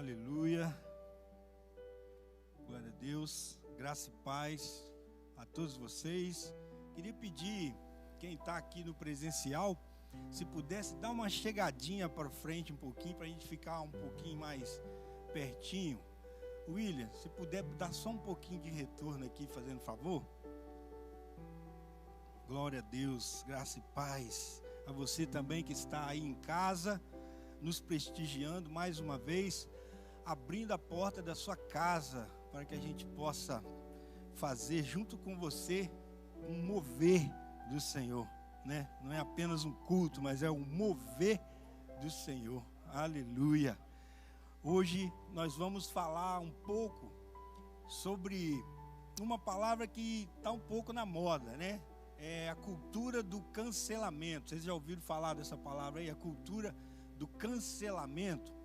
Aleluia, glória a Deus, graça e paz a todos vocês. Queria pedir, quem está aqui no presencial, se pudesse dar uma chegadinha para frente um pouquinho, para a gente ficar um pouquinho mais pertinho. William, se puder dar só um pouquinho de retorno aqui, fazendo favor. Glória a Deus, graça e paz a você também que está aí em casa, nos prestigiando mais uma vez, abrindo a porta da sua casa, para que a gente possa fazer junto com você um mover do Senhor, né? Não é apenas um culto, mas é um mover do Senhor. Aleluia. Hoje nós vamos falar um pouco sobre uma palavra que está um pouco na moda, né? É a cultura do cancelamento. Vocês já ouviram falar dessa palavra aí? A cultura do cancelamento.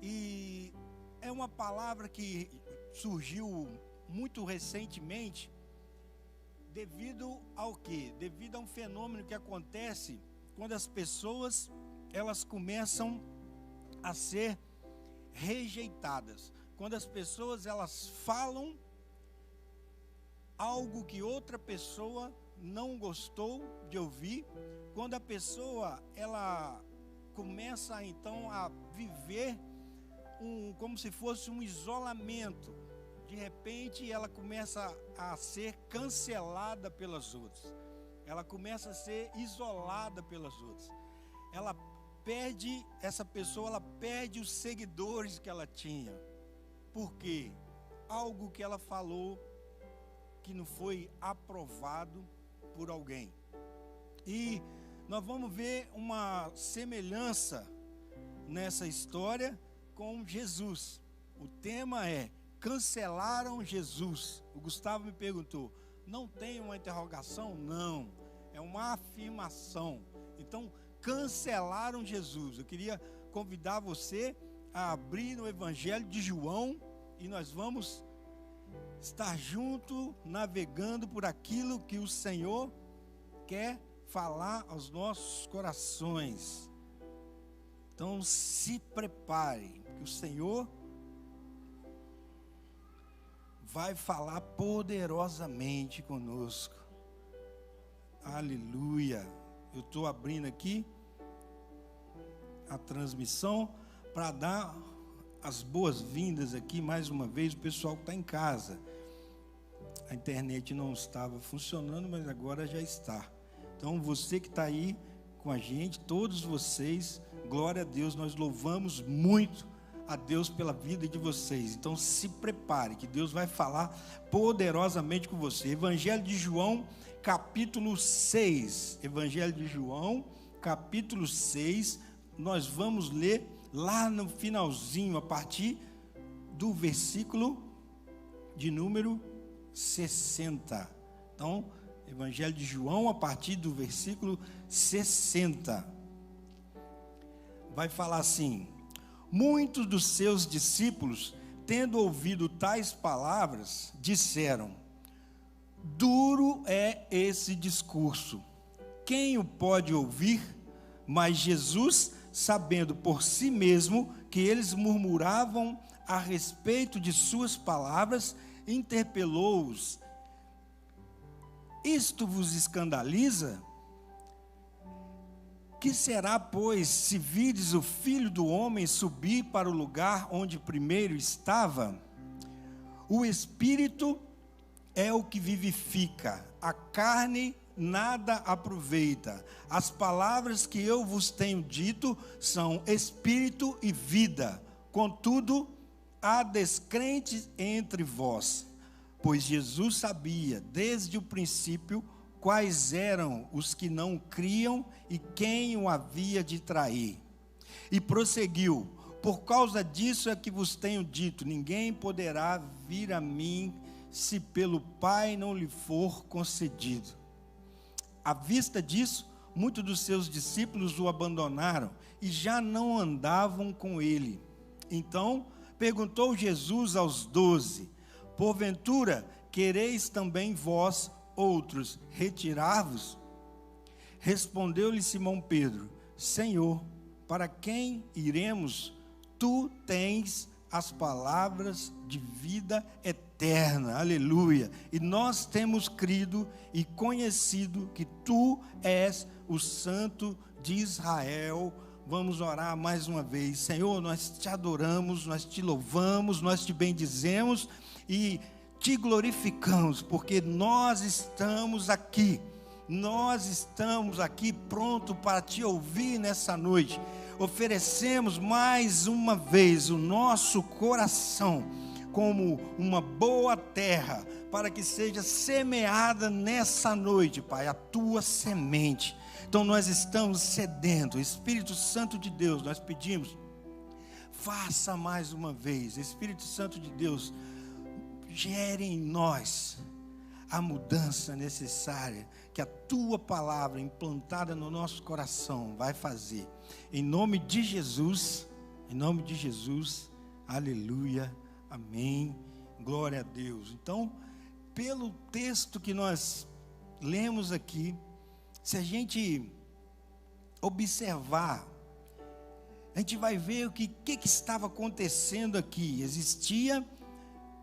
E é uma palavra que surgiu muito recentemente devido ao quê? Devido a um fenômeno que acontece quando as pessoas elas começam a ser rejeitadas. Quando as pessoas elas falam algo que outra pessoa não gostou de ouvir, quando a pessoa ela começa então a viver como se fosse um isolamento, de repente ela começa a ser cancelada pelas outras, ela começa a ser isolada pelas outras, essa pessoa ela perde os seguidores que ela tinha, porque algo que ela falou que não foi aprovado por alguém. E nós vamos ver uma semelhança nessa história com Jesus. O tema é: cancelaram Jesus. O Gustavo me perguntou, não tem uma interrogação? Não, é uma afirmação. Então, cancelaram Jesus. Eu queria convidar você a abrir no Evangelho de João e nós vamos estar junto, navegando por aquilo que o Senhor quer falar aos nossos corações. Então se prepare, que o Senhor vai falar poderosamente conosco. Aleluia. Eu estou abrindo aqui a transmissão para dar as boas-vindas aqui mais uma vez, o pessoal que está em casa. A internet não estava funcionando, mas agora já está. Então você que está aí com a gente, todos vocês, glória a Deus, nós louvamos muito a Deus pela vida de vocês. Então se prepare, que Deus vai falar poderosamente com você. Evangelho de João, capítulo 6. Evangelho de João, capítulo 6, nós vamos ler lá no finalzinho, a partir do versículo de número 60. Então, Evangelho de João, a partir do versículo 60. Vai falar assim: muitos dos seus discípulos, tendo ouvido tais palavras, disseram: duro é esse discurso, quem o pode ouvir? Mas Jesus, sabendo por si mesmo que eles murmuravam a respeito de suas palavras, interpelou-os: isto vos escandaliza? Que será, pois, se vides o Filho do Homem subir para o lugar onde primeiro estava? O Espírito é o que vivifica, a carne nada aproveita. As palavras que eu vos tenho dito são espírito e vida. Contudo, há descrentes entre vós. Pois Jesus sabia desde o princípio quais eram os que não criam e quem o havia de trair. E prosseguiu: por causa disso é que vos tenho dito, ninguém poderá vir a mim se pelo Pai não lhe for concedido. À vista disso, muitos dos seus discípulos o abandonaram e já não andavam com ele. Então perguntou Jesus aos 12: porventura quereis também vós outros retirar-vos? Respondeu-lhe Simão Pedro: Senhor, para quem iremos? tu tens as palavras de vida eterna, aleluia, e nós temos crido e conhecido que tu és o Santo de Israel. Vamos orar mais uma vez. Senhor, nós te adoramos, nós te louvamos, nós te bendizemos e te glorificamos, porque nós estamos aqui pronto para te ouvir nessa noite. Oferecemos mais uma vez o nosso coração como uma boa terra, para que seja semeada nessa noite, Pai, a tua semente. Então nós estamos sedentos. Espírito Santo de Deus, nós pedimos, faça mais uma vez. Espírito Santo de Deus, gere em nós a mudança necessária que a tua palavra implantada no nosso coração vai fazer. Em nome de Jesus, aleluia, amém, glória a Deus. Então, pelo texto que nós lemos aqui, se a gente observar, a gente vai ver o que estava acontecendo aqui. Existia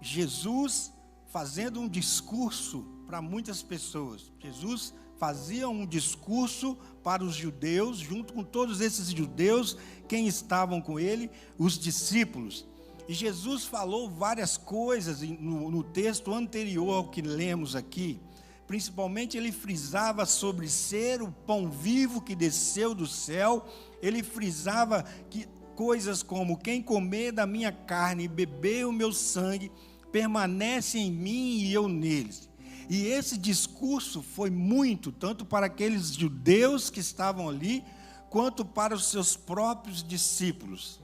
Jesus fazendo um discurso para muitas pessoas. Jesus fazia um discurso para os judeus, junto com todos esses judeus, quem estavam com ele, os discípulos. E Jesus falou várias coisas no texto anterior ao que lemos aqui. Principalmente ele frisava sobre ser o pão vivo que desceu do céu. Ele frisava que coisas como: quem comer da minha carne e beber o meu sangue, permanece em mim e eu neles. E esse discurso foi muito, tanto para aqueles judeus que estavam ali, quanto para os seus próprios discípulos.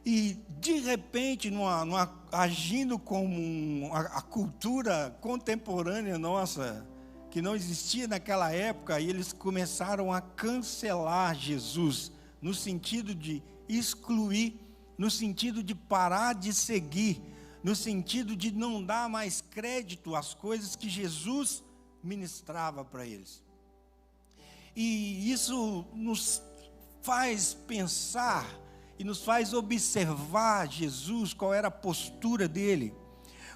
E de repente, agindo como a cultura contemporânea nossa, que não existia naquela época, e eles começaram a cancelar Jesus, no sentido de excluir, no sentido de parar de seguir, no sentido de não dar mais crédito às coisas que Jesus ministrava para eles. E isso nos faz pensar e nos faz observar Jesus, qual era a postura dele,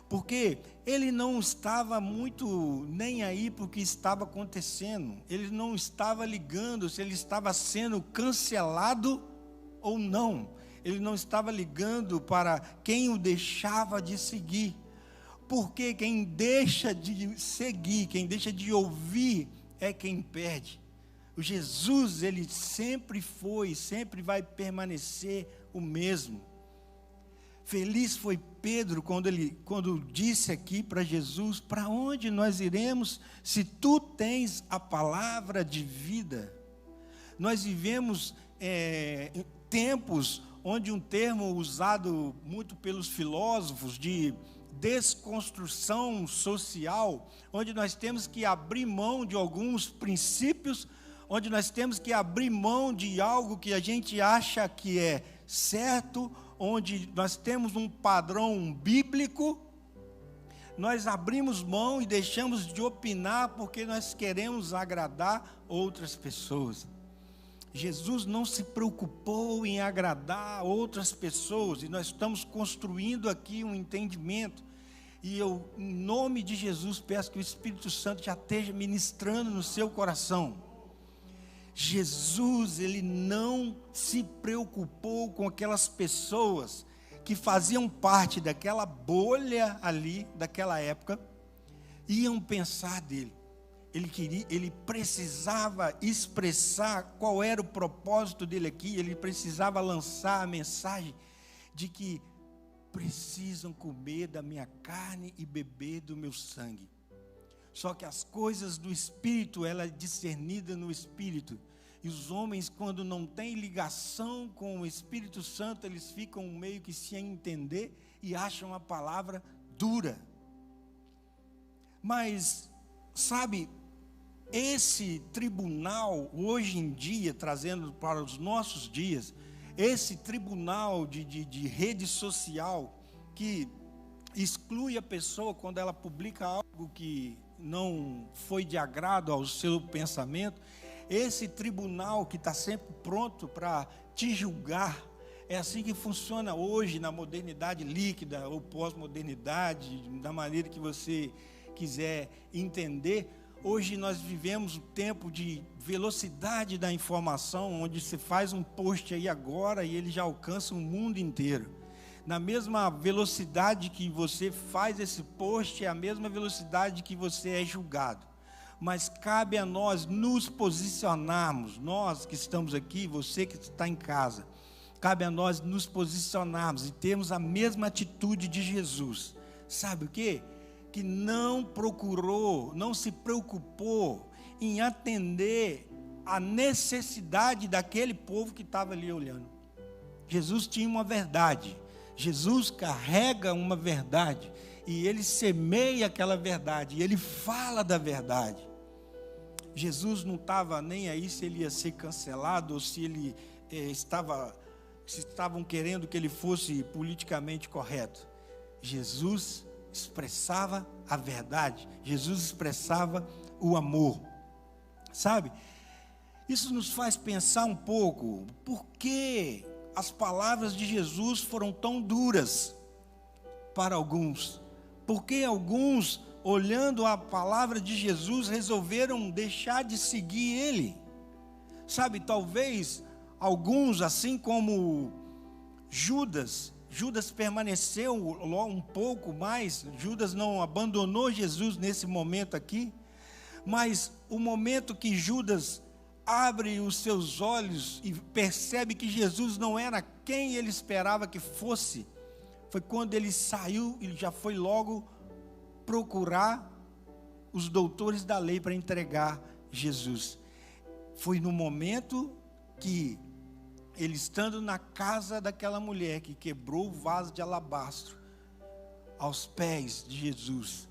porque ele não estava muito nem aí para o que estava acontecendo. Ele não estava ligando se ele estava sendo cancelado ou não. Ele não estava ligando para quem o deixava de seguir, porque quem deixa de seguir, quem deixa de ouvir, é quem perde. O Jesus, ele sempre foi, sempre vai permanecer o mesmo. Feliz foi Pedro quando disse aqui para Jesus: para onde nós iremos se tu tens a palavra de vida? Nós vivemos tempos onde um termo usado muito pelos filósofos de desconstrução social, onde nós temos que abrir mão de alguns princípios, onde nós temos que abrir mão de algo que a gente acha que é certo, onde nós temos um padrão bíblico, nós abrimos mão e deixamos de opinar porque nós queremos agradar outras pessoas. Jesus não se preocupou em agradar outras pessoas, e nós estamos construindo aqui um entendimento, e eu, em nome de Jesus, peço que o Espírito Santo já esteja ministrando no seu coração. Jesus, ele não se preocupou com aquelas pessoas que faziam parte daquela bolha ali, daquela época, iam pensar dele. Ele precisava expressar qual era o propósito dele aqui. Ele precisava lançar a mensagem de que precisam comer da minha carne e beber do meu sangue. Só que as coisas do Espírito, ela é discernida no Espírito. E os homens, quando não têm ligação com o Espírito Santo, eles ficam meio que sem entender e acham a palavra dura. Mas, sabe, esse tribunal, hoje em dia, trazendo para os nossos dias, esse tribunal de rede social, que exclui a pessoa quando ela publica algo que não foi de agrado ao seu pensamento, esse tribunal que está sempre pronto para te julgar, É assim que funciona hoje na modernidade líquida ou pós-modernidade, da maneira que você quiser entender. Hoje nós vivemos um tempo de velocidade da informação, onde você faz um post aí agora e ele já alcança o mundo inteiro. Na mesma velocidade que você faz esse post, é a mesma velocidade que você é julgado. Mas cabe a nós nos posicionarmos, nós que estamos aqui, você que está em casa, cabe a nós nos posicionarmos e termos a mesma atitude de Jesus. Sabe o quê? Que não procurou, não se preocupou em atender a necessidade daquele povo que estava ali olhando. Jesus tinha uma verdade, Jesus carrega uma verdade, e ele semeia aquela verdade, e ele fala da verdade. Jesus não estava nem aí se ele ia ser cancelado, ou se ele se estavam querendo que ele fosse politicamente correto. Jesus expressava a verdade, Jesus expressava o amor, sabe? Isso nos faz pensar um pouco, por que as palavras de Jesus foram tão duras para alguns? Por que alguns, olhando a palavra de Jesus, resolveram deixar de seguir ele? Sabe, talvez alguns, assim como Judas permaneceu um pouco mais, Judas não abandonou Jesus nesse momento aqui, mas o momento que Judas abre os seus olhos e percebe que Jesus não era quem ele esperava que fosse, foi quando ele saiu e já foi logo procurar os doutores da lei para entregar Jesus. Foi no momento que ele, estando na casa daquela mulher que quebrou o vaso de alabastro aos pés de Jesus,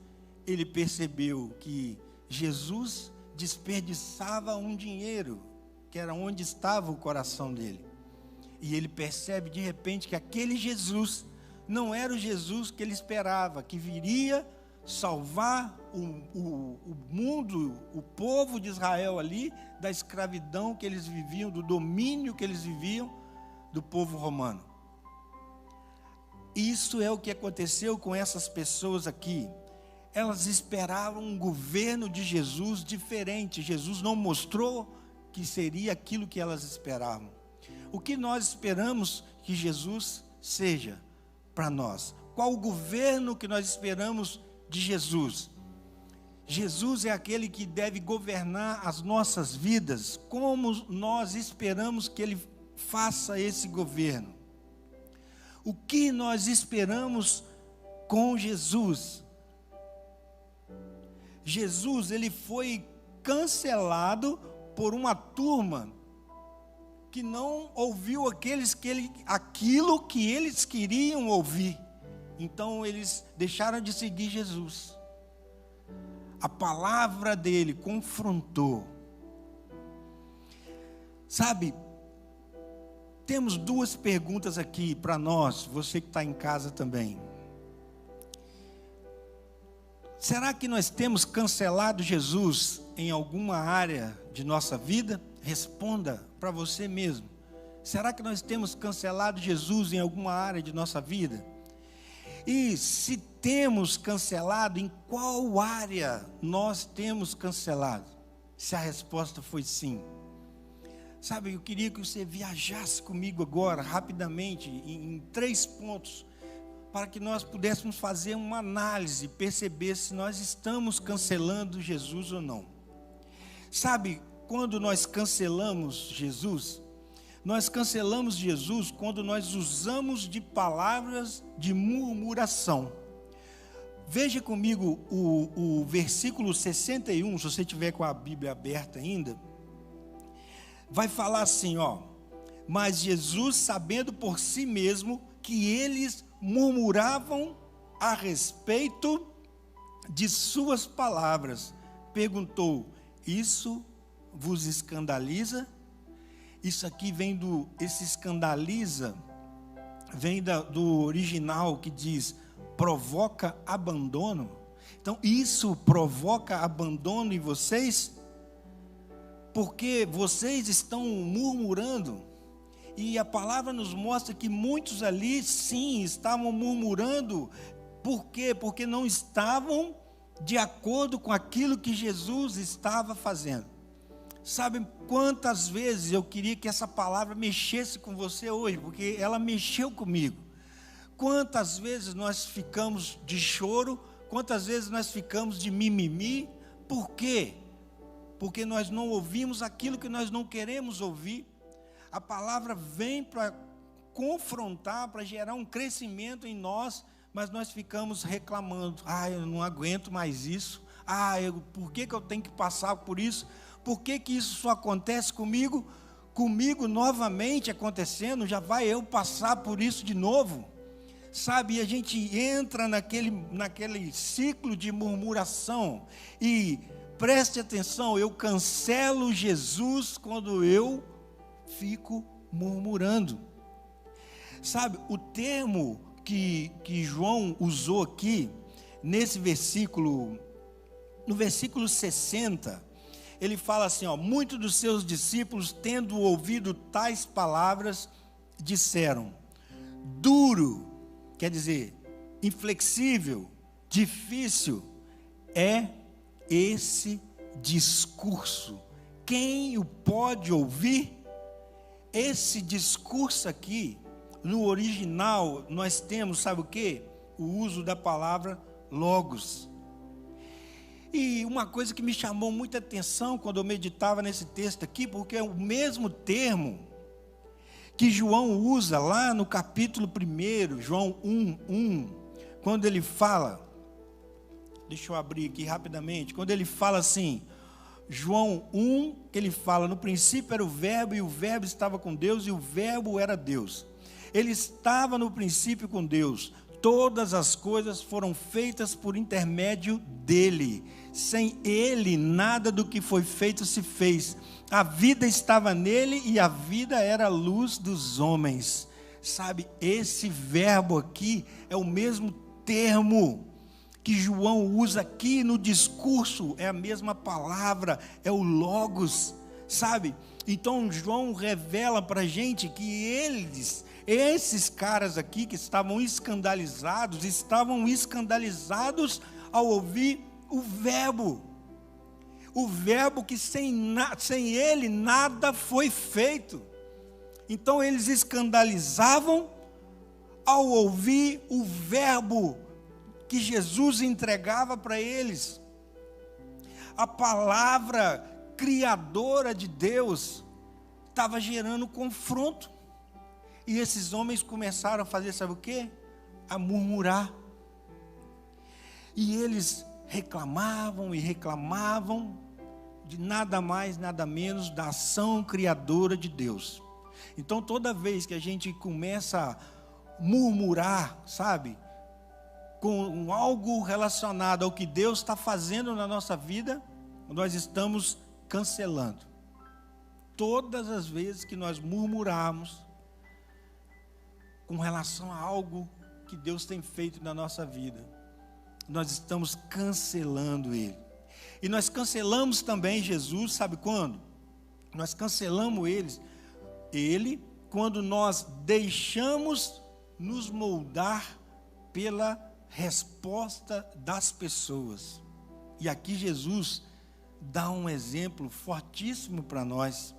ele percebeu que Jesus desperdiçava um dinheiro, que era onde estava o coração dele. E ele percebe de repente que aquele Jesus não era o Jesus que ele esperava, que viria salvar o mundo, o povo de Israel ali, da escravidão que eles viviam, do domínio que eles viviam do povo romano. Isso é o que aconteceu com essas pessoas aqui. Elas esperavam um governo de Jesus diferente. Jesus não mostrou que seria aquilo que elas esperavam. O que nós esperamos que Jesus seja para nós? Qual o governo que nós esperamos de Jesus? Jesus é aquele que deve governar as nossas vidas. Como nós esperamos que ele faça esse governo? O que nós esperamos com Jesus? Jesus, ele foi cancelado por uma turma que não ouviu aquilo que eles queriam ouvir. Então eles deixaram de seguir Jesus. A palavra dele confrontou. Sabe, temos duas perguntas aqui para nós, você que está em casa também. Será que nós temos cancelado Jesus em alguma área de nossa vida? Responda para você mesmo. Será que nós temos cancelado Jesus em alguma área de nossa vida? E se temos cancelado, em qual área nós temos cancelado? Se a resposta foi sim. Sabe, eu queria que você viajasse comigo agora, rapidamente, em 3 pontos, para que nós pudéssemos fazer uma análise, perceber se nós estamos cancelando Jesus ou não. Sabe, quando nós cancelamos Jesus quando nós usamos de palavras de murmuração. Veja comigo o versículo 61, se você tiver com a Bíblia aberta ainda, vai falar assim, mas Jesus, sabendo por si mesmo que eles murmuravam a respeito de suas palavras, perguntou: isso vos escandaliza? Isso aqui esse escandaliza, vem do original que diz, provoca abandono. Então isso provoca abandono em vocês? Porque vocês estão murmurando. E a palavra nos mostra que muitos ali, sim, estavam murmurando. Por quê? Porque não estavam de acordo com aquilo que Jesus estava fazendo. Sabe quantas vezes eu queria que essa palavra mexesse com você hoje? Porque ela mexeu comigo. Quantas vezes nós ficamos de choro, quantas vezes nós ficamos de mimimi. Por quê? Porque nós não ouvimos aquilo que nós não queremos ouvir. A palavra vem para confrontar, para gerar um crescimento em nós, mas nós ficamos reclamando. Eu não aguento mais isso. Por que eu tenho que passar por isso? Por que isso só acontece comigo? Comigo novamente acontecendo, já vai eu passar por isso de novo? Sabe, a gente entra naquele ciclo de murmuração. E preste atenção, eu cancelo Jesus quando eu fico murmurando. Sabe, o termo que João usou aqui, nesse versículo, no versículo 60, ele fala assim, muitos dos seus discípulos, tendo ouvido tais palavras, disseram, duro, quer dizer, inflexível, difícil, é esse discurso. Quem o pode ouvir? Esse discurso aqui, no original, nós temos, sabe o quê? O uso da palavra logos. E uma coisa que me chamou muita atenção quando eu meditava nesse texto aqui, porque é o mesmo termo que João usa lá no capítulo 1, João 1:1, quando ele fala, deixa eu abrir aqui rapidamente, quando ele fala assim, João 1, que ele fala, no princípio era o verbo, e o verbo estava com Deus, e o verbo era Deus. Ele estava no princípio com Deus. Todas as coisas foram feitas por intermédio dele. Sem ele, nada do que foi feito se fez. A vida estava nele e a vida era a luz dos homens. Sabe, esse verbo aqui é o mesmo termo que João usa aqui no discurso. É a mesma palavra, é o logos, sabe? Então João revela para a gente que esses caras aqui que estavam escandalizados ao ouvir o verbo que sem ele nada foi feito. Então eles escandalizavam ao ouvir o verbo que Jesus entregava para eles. A palavra criadora de Deus estava gerando confronto. E esses homens começaram a fazer, sabe o quê? A murmurar. E eles reclamavam e reclamavam de nada mais, nada menos da ação criadora de Deus. Então, toda vez que a gente começa a murmurar, sabe, com algo relacionado ao que Deus está fazendo na nossa vida, nós estamos cancelando. Todas as vezes que nós murmurarmos com relação a algo que Deus tem feito na nossa vida, nós estamos cancelando Ele. E nós cancelamos também Jesus, sabe quando? Nós cancelamos Ele quando nós deixamos nos moldar pela resposta das pessoas. E aqui Jesus dá um exemplo fortíssimo para nós.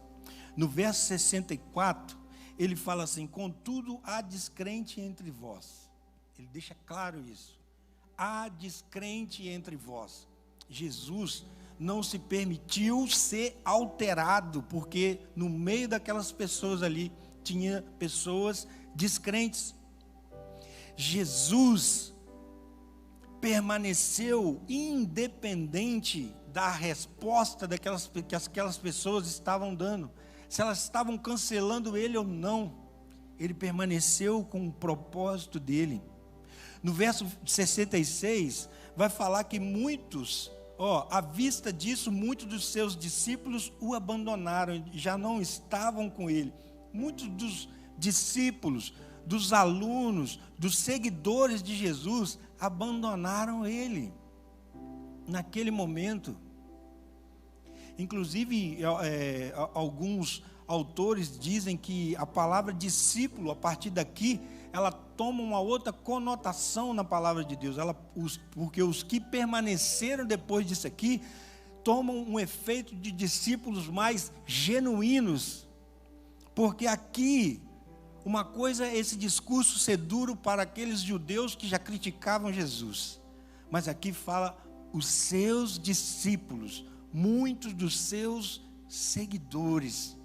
No verso 64, ele fala assim, contudo há descrente entre vós. Ele deixa claro isso. Há descrente entre vós. Jesus não se permitiu ser alterado, porque no meio daquelas pessoas ali, tinha pessoas descrentes. Jesus permaneceu independente da resposta que aquelas pessoas estavam dando, se elas estavam cancelando ele ou não. Ele permaneceu com o propósito dele. No verso 66, vai falar que muitos, à vista disso, muitos dos seus discípulos o abandonaram, já não estavam com ele. Muitos dos discípulos, dos alunos, dos seguidores de Jesus, abandonaram ele autores dizem que a palavra discípulo, a partir daqui, ela toma uma outra conotação na palavra de Deus. Porque os que permaneceram depois disso aqui, tomam um efeito de discípulos mais genuínos. Porque aqui, uma coisa é esse discurso ser duro para aqueles judeus que já criticavam Jesus. Mas aqui fala os seus discípulos, muitos dos seus seguidores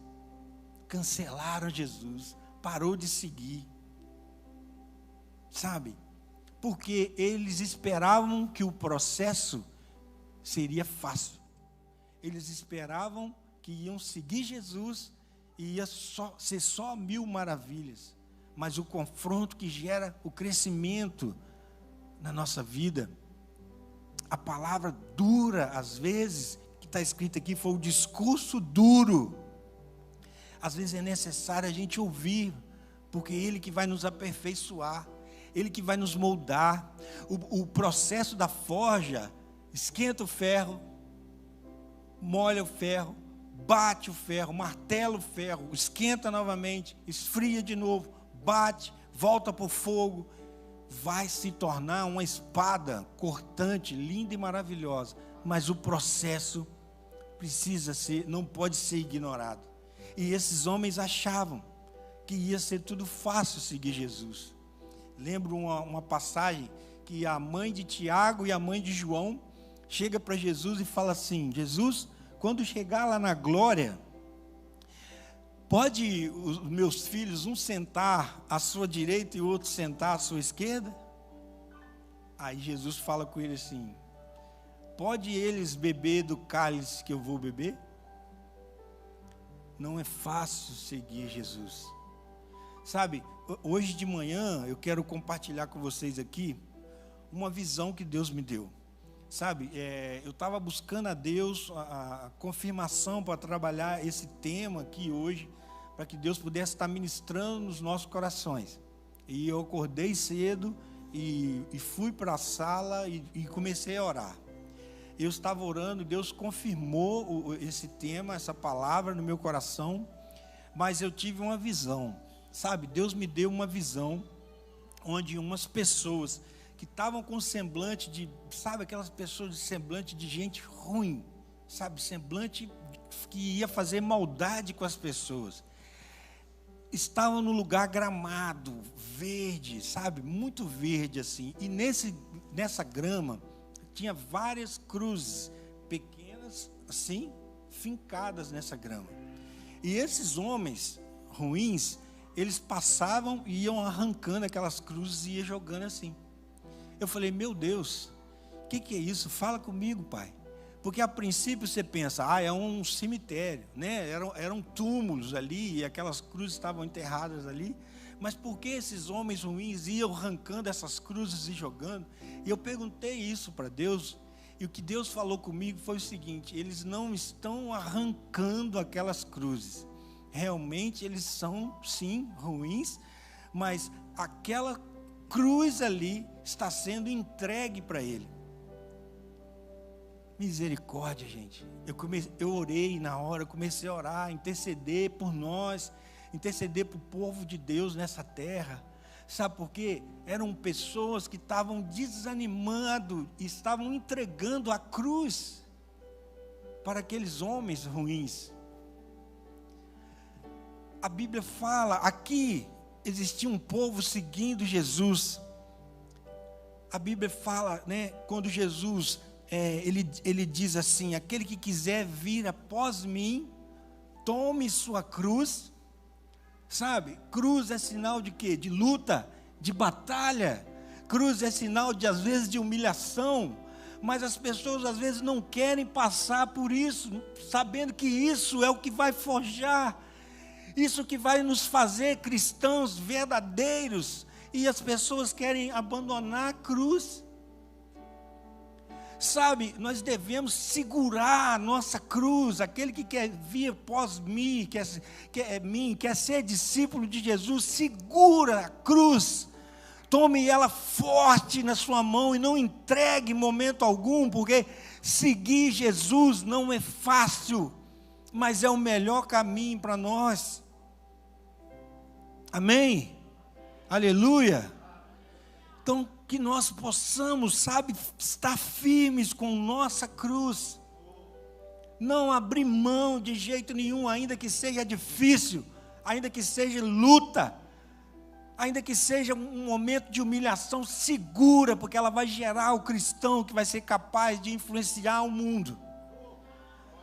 cancelaram Jesus, parou de seguir. Sabe? Porque eles esperavam que o processo seria fácil. Eles esperavam que iam seguir Jesus e ia ser só 1000 maravilhas. Mas o confronto que gera o crescimento na nossa vida, a palavra dura, às vezes, que está escrito aqui, foi o discurso duro. Às vezes é necessário a gente ouvir, porque é Ele que vai nos aperfeiçoar, Ele que vai nos moldar. O processo da forja, esquenta o ferro, molha o ferro, bate o ferro, martela o ferro, esquenta novamente, esfria de novo, bate, volta para o fogo, vai se tornar uma espada cortante, linda e maravilhosa. Mas o processo não pode ser ignorado. E esses homens achavam que ia ser tudo fácil seguir Jesus. Lembro uma passagem que a mãe de Tiago e a mãe de João chega para Jesus e fala assim: Jesus, quando chegar lá na glória, pode os meus filhos, um sentar à sua direita e o outro sentar à sua esquerda? Aí Jesus fala com ele assim: pode eles beber do cálice que eu vou beber? Não é fácil seguir Jesus. Sabe, hoje de manhã eu quero compartilhar com vocês aqui uma visão que Deus me deu. Sabe, eu estava buscando a Deus a confirmação para trabalhar esse tema aqui hoje, para que Deus pudesse estar ministrando nos nossos corações. E eu acordei cedo e fui para a sala e comecei a orar. Eu estava orando, Deus confirmou esse tema, essa palavra no meu coração, mas eu tive uma visão, sabe? Deus me deu uma visão, onde umas pessoas que estavam com semblante de, sabe, aquelas pessoas de semblante de gente ruim, sabe, semblante que ia fazer maldade com as pessoas, estavam no lugar gramado, verde, sabe, muito verde assim, e nessa grama, tinha várias cruzes pequenas, assim, fincadas nessa grama. E esses homens ruins, eles passavam e iam arrancando aquelas cruzes e iam jogando assim. Eu falei: meu Deus, o que é isso? Fala comigo, Pai. Porque a princípio você pensa, é um cemitério, né? Eram túmulos ali e aquelas cruzes estavam enterradas ali. Mas por que esses homens ruins iam arrancando essas cruzes e jogando? E eu perguntei isso para Deus, e o que Deus falou comigo foi o seguinte: eles não estão arrancando aquelas cruzes. Realmente eles são, sim, ruins, mas aquela cruz ali está sendo entregue para ele. Misericórdia, gente. Eu orei na hora, eu comecei a orar, interceder por nós, interceder para o povo de Deus nessa terra. Sabe por quê? Eram pessoas que estavam desanimando, estavam entregando a cruz para aqueles homens ruins. A Bíblia fala, aqui existia um povo seguindo Jesus. A Bíblia fala, né, quando Jesus, ele diz assim: aquele que quiser vir após mim, tome sua cruz. Sabe, cruz é sinal de quê? De luta, de batalha. Cruz é sinal de, às vezes, de humilhação. Mas as pessoas, às vezes, não querem passar por isso, sabendo que isso é o que vai forjar, isso que vai nos fazer cristãos verdadeiros. E as pessoas querem abandonar a cruz. Sabe, nós devemos segurar a nossa cruz. Aquele que quer vir após mim, quer ser discípulo de Jesus, segura a cruz. Tome ela forte na sua mão e não entregue em momento algum, porque seguir Jesus não é fácil. mas é o melhor caminho para nós. Amém? Aleluia! Então, que nós possamos, sabe, estar firmes com nossa cruz. Não abrir mão de jeito nenhum, ainda que seja difícil, ainda que seja luta, ainda que seja um momento de humilhação, segura, porque ela vai gerar o cristão que vai ser capaz de influenciar o mundo.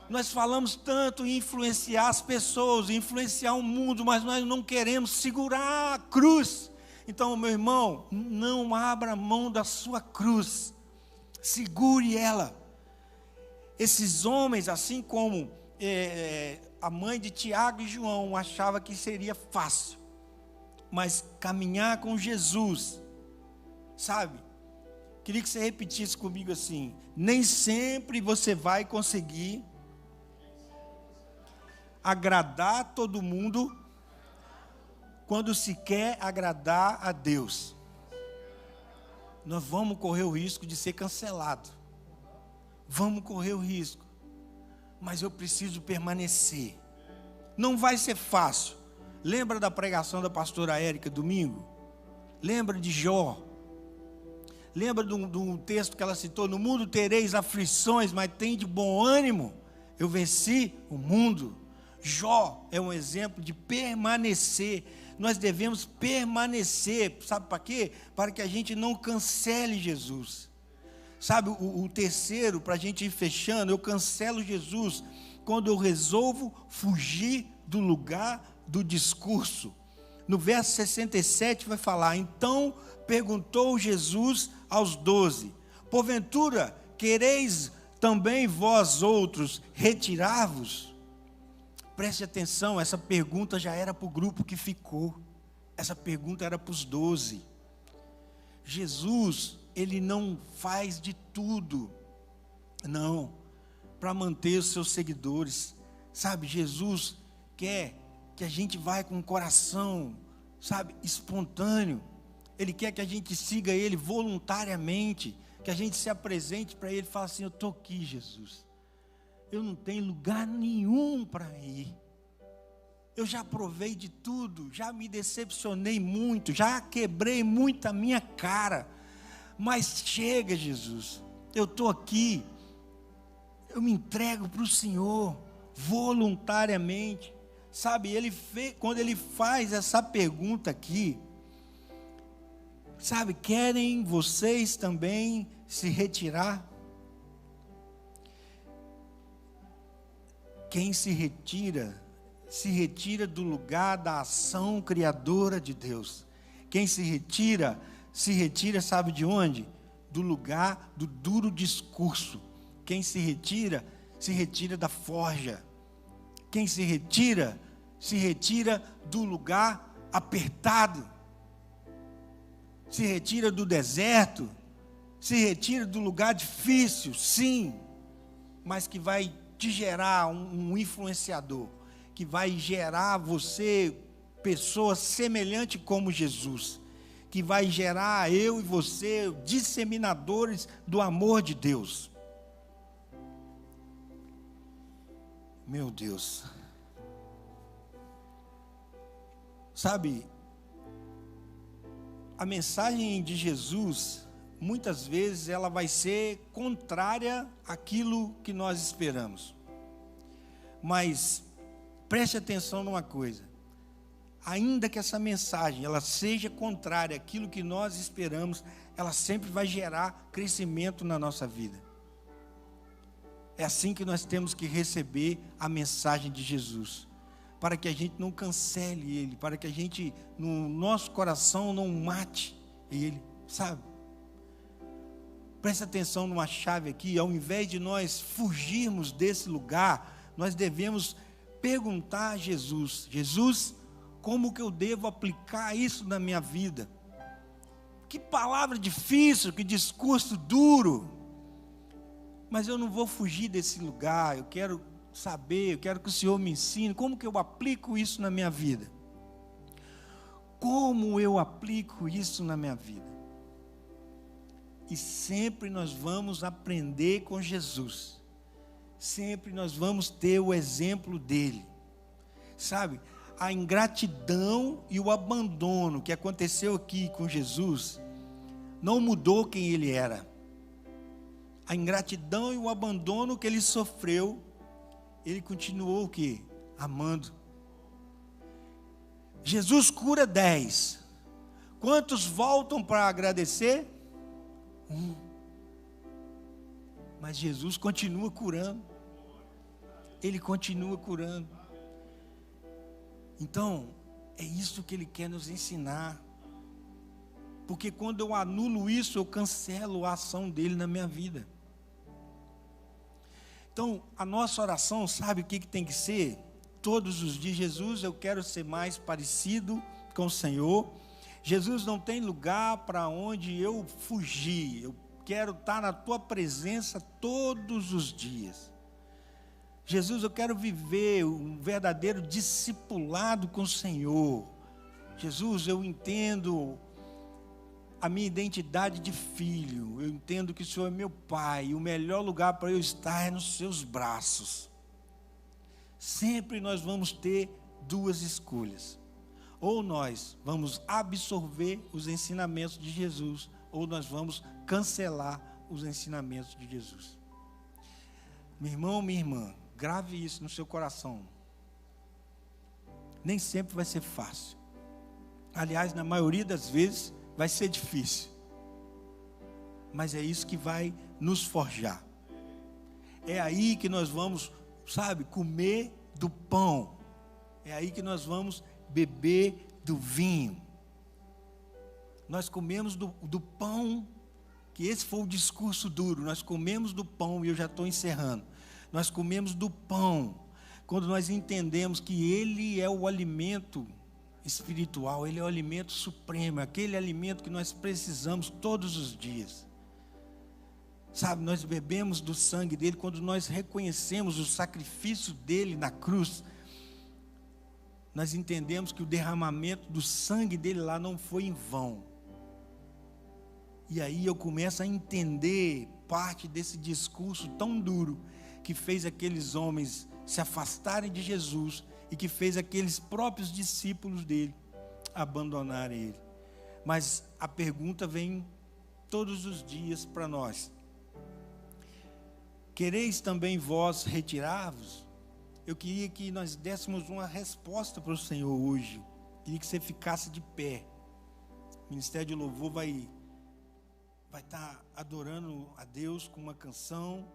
Nós falamos tanto em influenciar as pessoas, influenciar o mundo, mas nós não queremos segurar a cruz. Então, meu irmão, não abra mão da sua cruz, segure ela. Esses homens, assim como a mãe de Tiago e João, achava que seria fácil, mas caminhar com Jesus, sabe? Queria que você repetisse comigo assim: nem sempre você vai conseguir agradar todo mundo quando se quer agradar a Deus. Nós vamos correr o risco de ser cancelado. Vamos correr o risco. Mas eu preciso permanecer. Não vai ser fácil. Lembra da pregação da pastora Érica domingo? Lembra de Jó? Lembra de um texto que ela citou? No mundo tereis aflições, mas tem de bom ânimo. Eu venci o mundo. Jó é um exemplo de permanecer. Nós devemos permanecer. Sabe para quê? Para que a gente não cancele Jesus. Sabe, o terceiro, para a gente ir fechando, eu cancelo Jesus quando eu resolvo fugir do lugar do discurso. No verso 67 vai falar: então perguntou Jesus aos 12, porventura quereis também vós outros retirar-vos? Preste atenção, essa pergunta já era para o grupo que ficou. Essa pergunta era para os 12. Jesus, ele não faz de tudo, não, para manter os seus seguidores. Sabe, Jesus quer que a gente vá com o coração, sabe, espontâneo. Ele quer que a gente siga Ele voluntariamente, que a gente se apresente para Ele e fale assim: eu estou aqui, Jesus. Eu não tenho lugar nenhum para ir. Eu já provei de tudo, já me decepcionei muito, já quebrei muito a minha cara. Mas chega, Jesus, eu estou aqui, eu me entrego para o Senhor, voluntariamente. Sabe, quando ele faz essa pergunta aqui, sabe, querem vocês também se retirar? Quem se retira do lugar da ação criadora de Deus. Quem se retira, sabe de onde? Do lugar do duro discurso. Quem se retira da forja. Quem se retira do lugar apertado. Se retira do deserto. Se retira do lugar difícil, sim, mas que vai te gerar um influenciador, que vai gerar você pessoas semelhantes como Jesus, que vai gerar eu e você disseminadores do amor de Deus. Meu Deus. Sabe, a mensagem de Jesus, muitas vezes ela vai ser contrária àquilo que nós esperamos. Mas preste atenção numa coisa: ainda que essa mensagem ela seja contrária àquilo que nós esperamos, ela sempre vai gerar crescimento na nossa vida. É assim que nós temos que receber a mensagem de Jesus, para que a gente não cancele Ele, para que a gente, no nosso coração, não mate Ele, sabe? Presta atenção numa chave aqui: ao invés de nós fugirmos desse lugar, nós devemos perguntar a Jesus: Jesus, como que eu devo aplicar isso na minha vida? Que palavra difícil, que discurso duro, mas eu não vou fugir desse lugar. Eu quero saber, eu quero que o Senhor me ensine como que eu aplico isso na minha vida. Como eu aplico isso na minha vida? E sempre nós vamos aprender com Jesus. sempre nós vamos ter o exemplo dele. Sabe, a ingratidão e o abandono que aconteceu aqui com Jesus não mudou quem ele era. A ingratidão e o abandono que ele sofreu, ele continuou o quê? Amando. Jesus cura 10. Quantos voltam para agradecer? 1. Mas Jesus continua curando. Ele continua curando. Então, é isso que ele quer nos ensinar. Porque quando eu anulo isso, eu cancelo a ação dele na minha vida. Então, a nossa oração, sabe o que tem que ser? Todos os dias, Jesus, eu quero ser mais parecido com o Senhor. Jesus, não tem lugar para onde eu fugir. Eu quero estar na tua presença todos os dias. Jesus, eu quero viver um verdadeiro discipulado com o Senhor. Jesus, eu entendo a minha identidade de filho. Eu entendo que o Senhor é meu Pai. E o melhor lugar para eu estar é nos seus braços. Sempre nós vamos ter 2 escolhas. Ou nós vamos absorver os ensinamentos de Jesus, ou nós vamos cancelar os ensinamentos de Jesus. Meu irmão, minha irmã, grave isso no seu coração. Nem sempre vai ser fácil. Aliás, na maioria das vezes, vai ser difícil. Mas é isso que vai nos forjar. É aí que nós vamos, sabe, comer do pão. É aí que nós vamos beber do vinho. Nós comemos do pão, que esse foi o discurso duro. Nós comemos do pão, e eu já estou encerrando. Nós comemos do pão, quando nós entendemos que ele é o alimento espiritual, ele é o alimento supremo, aquele alimento que nós precisamos todos os dias. Sabe, nós bebemos do sangue dele quando nós reconhecemos o sacrifício dele na cruz. Nós entendemos que o derramamento do sangue dele lá não foi em vão. E aí eu começo a entender parte desse discurso tão duro que fez aqueles homens se afastarem de Jesus e que fez aqueles próprios discípulos dele abandonarem ele. Mas a pergunta vem todos os dias para nós: quereis também vós retirar-vos? Eu queria que nós dessemos uma resposta para o Senhor hoje. Queria que você ficasse de pé. O Ministério de Louvor vai estar adorando a Deus com uma canção.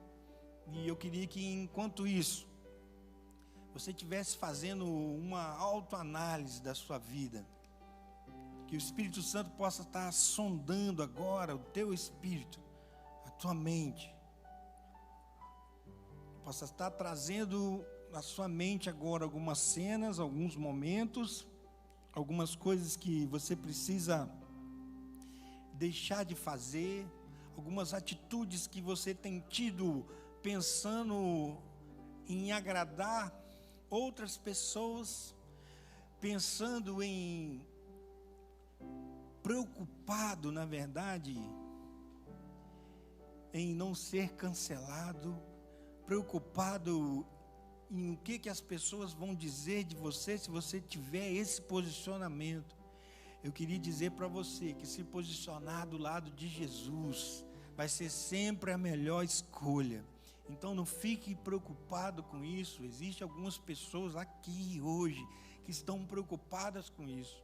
E eu queria que, enquanto isso, você estivesse fazendo uma autoanálise da sua vida. Que o Espírito Santo possa estar sondando agora o teu espírito, a tua mente. Possa estar trazendo na sua mente agora algumas cenas, alguns momentos, algumas coisas que você precisa deixar de fazer, algumas atitudes que você tem tido pensando em agradar outras pessoas, pensando em preocupado, na verdade, em não ser cancelado, preocupado em o que as pessoas vão dizer de você se você tiver esse posicionamento. Eu queria dizer para você que se posicionar do lado de Jesus vai ser sempre a melhor escolha. Então não fique preocupado com isso. Existem algumas pessoas aqui hoje que estão preocupadas com isso.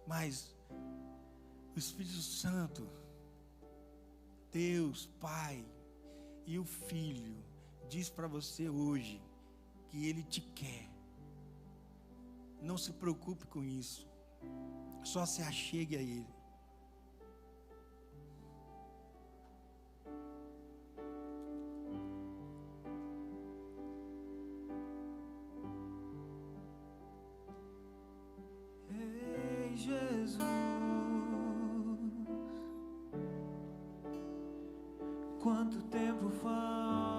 Mas o Espírito Santo, Deus, Pai e o Filho, diz para você hoje que Ele te quer. Não se preocupe com isso. Só se achegue a Ele. Ei, Jesus, quanto tempo faz